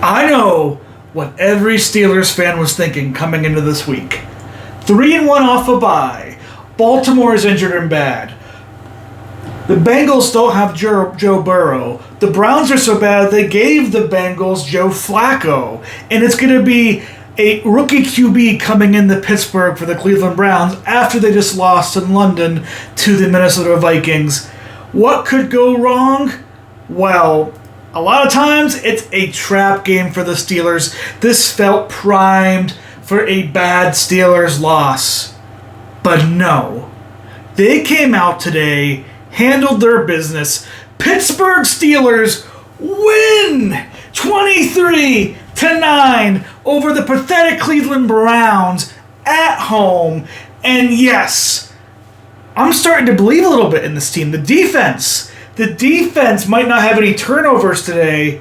I know what every Steelers fan was thinking coming into this week. 3-1 off a bye. Baltimore is injured and bad. The Bengals don't have Joe Burrow. The Browns are so bad they gave the Bengals Joe Flacco. And it's going to be a rookie QB coming into Pittsburgh for the Cleveland Browns after they just lost in London to the Minnesota Vikings. What could go wrong? Well, a lot of times it's a trap game for the Steelers. This felt primed for a bad Steelers loss. But no. They came out today, handled their business. Pittsburgh Steelers win 23-9 over the pathetic Cleveland Browns at home. And yes, I'm starting to believe a little bit in this team. The defense might not have any turnovers today,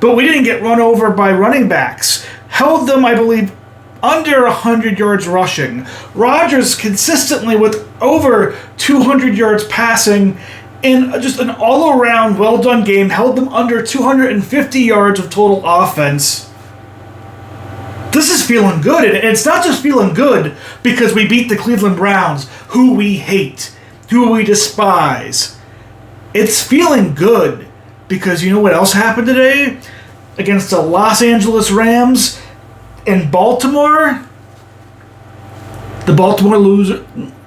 but we didn't get run over by running backs. Held them, I believe, under 100 yards rushing. Rodgers consistently with over 200 yards passing in just an all-around well-done game. Held them under 250 yards of total offense. This is feeling good, and it's not just feeling good because we beat the Cleveland Browns, who we hate, who we despise. It's feeling good because you know what else happened today? Against the Los Angeles Rams in Baltimore? The Baltimore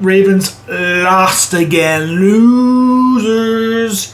Ravens lost again. Losers.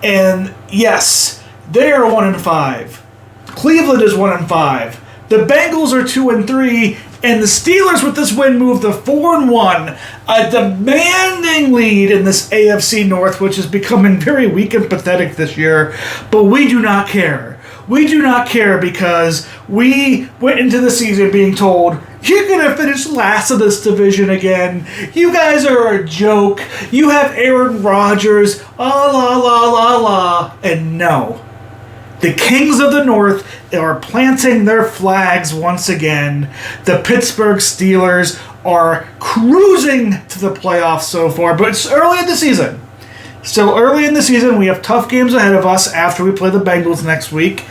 And yes, they are 1-5. Cleveland is 1-5. The Bengals are 2-3. And the Steelers with this win move to 4-1, a demanding lead in this AFC North, which is becoming very weak and pathetic this year. But we do not care. We do not care because we went into the season being told, you're going to finish last of this division again. You guys are a joke. You have Aaron Rodgers. La la la la. And no. The Kings of the North are planting their flags once again. The Pittsburgh Steelers are cruising to the playoffs so far, but it's early in the season. Still early in the season. We have tough games ahead of us after we play the Bengals next week.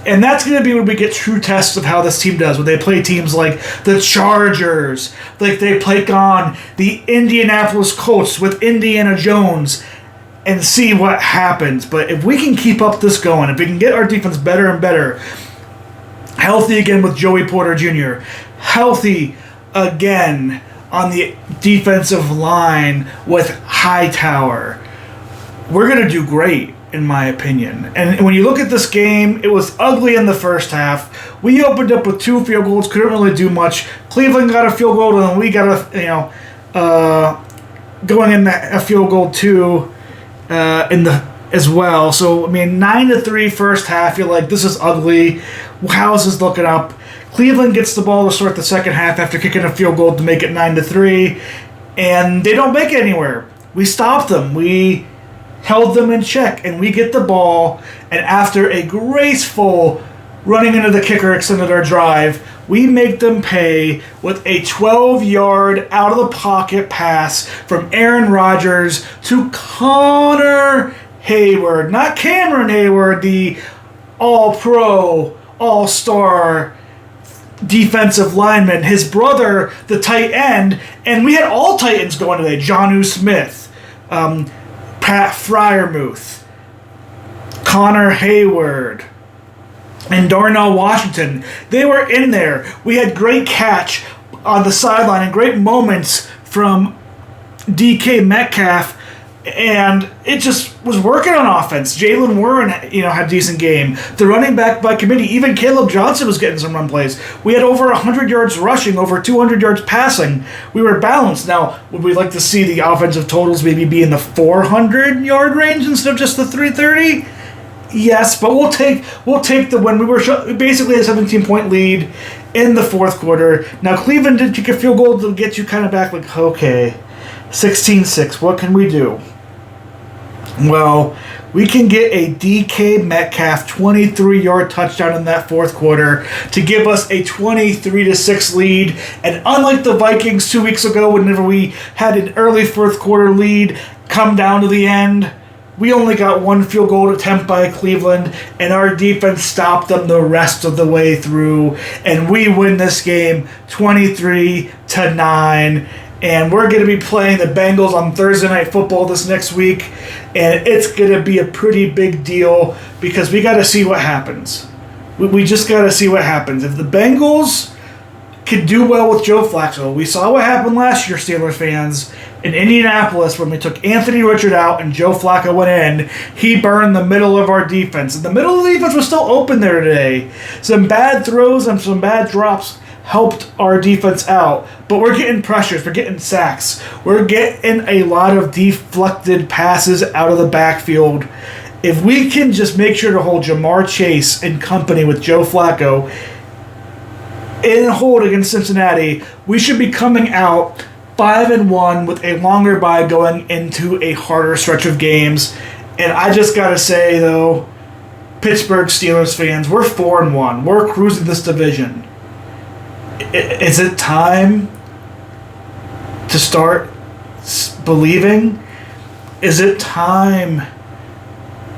And that's going to be when we get true tests of how this team does. When they play teams like the Chargers, like they take on the Indianapolis Colts with Indiana Jones, and see what happens. But if we can keep up this going, if we can get our defense better and better, healthy again with Joey Porter Jr., healthy again on the defensive line with Hightower, we're going to do great, in my opinion. And when you look at this game, it was ugly in the first half. We opened up with 2 field goals, couldn't really do much. Cleveland got a field goal, and then we got going in a field goal too. As well. So, I mean, 9-3 first half. You're like, this is ugly. How's this looking up? Cleveland gets the ball to start the second half after kicking a field goal to make it 9-3. And they don't make it anywhere. We stopped them. We held them in check. And we get the ball. And after a graceful running into the kicker extended our drive, we make them pay with a 12-yard out-of-the-pocket pass from Aaron Rodgers to Connor Hayward. Not Cameron Hayward, the all-pro, all-star defensive lineman. His brother, the tight end. And we had all Titans going today. Jonnu Smith, Pat Freiermuth, Connor Hayward, and Darnell Washington. They were in there. We had great catch on the sideline and great moments from DK Metcalf, and it just was working on offense. Jalen Warren, had a decent game. The running back by committee, even Caleb Johnson was getting some run plays. We had over 100 yards rushing, over 200 yards passing. We were balanced. Now, would we like to see the offensive totals maybe be in the 400-yard range instead of just the 330? Yes, but we'll take the win. We were basically a 17-point lead in the fourth quarter. Now, Cleveland did kick a field goal to get you kind of back like, okay, 16-6, what can we do? Well, we can get a DK Metcalf 23-yard touchdown in that fourth quarter to give us a 23-6 lead. And unlike the Vikings 2 weeks ago, whenever we had an early fourth quarter lead come down to the end, We only got one field goal attempt by Cleveland, and our defense stopped them the rest of the way through, and we win this game 23-9. And we're going to be playing the Bengals on Thursday Night Football this next week, and it's going to be a pretty big deal because we got to see what happens. We just got to see what happens. If the Bengals can do well with Joe Flacco, we saw what happened last year, Steelers fans, in Indianapolis when we took Anthony Richard out and Joe Flacco went in. He burned the middle of our defense. And the middle of the defense was still open there today. Some bad throws and some bad drops helped our defense out, but we're getting pressures, we're getting sacks, we're getting a lot of deflected passes out of the backfield. If we can just make sure to hold Jamar Chase in company with Joe Flacco in hold against Cincinnati, we should be coming out 5-1 with a longer bye going into a harder stretch of games. And I just gotta say though, Pittsburgh Steelers fans, we're 4-1. We're cruising this division. Is it time to start believing? Is it time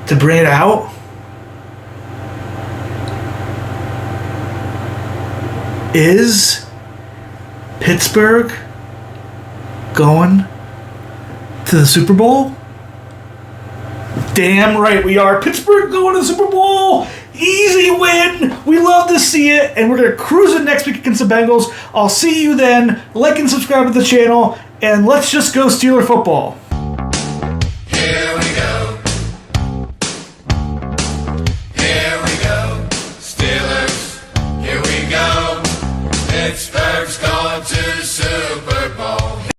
to bring it out? Is Pittsburgh going to the Super Bowl? Damn right we are. Pittsburgh going to the Super Bowl. Easy win. We love to see it, and we're going to cruise it next week against the Bengals. I'll see you then. Like and subscribe to the channel, and let's just go Steeler football. Here we go. Here we go. Steelers. Here we go. Pittsburgh.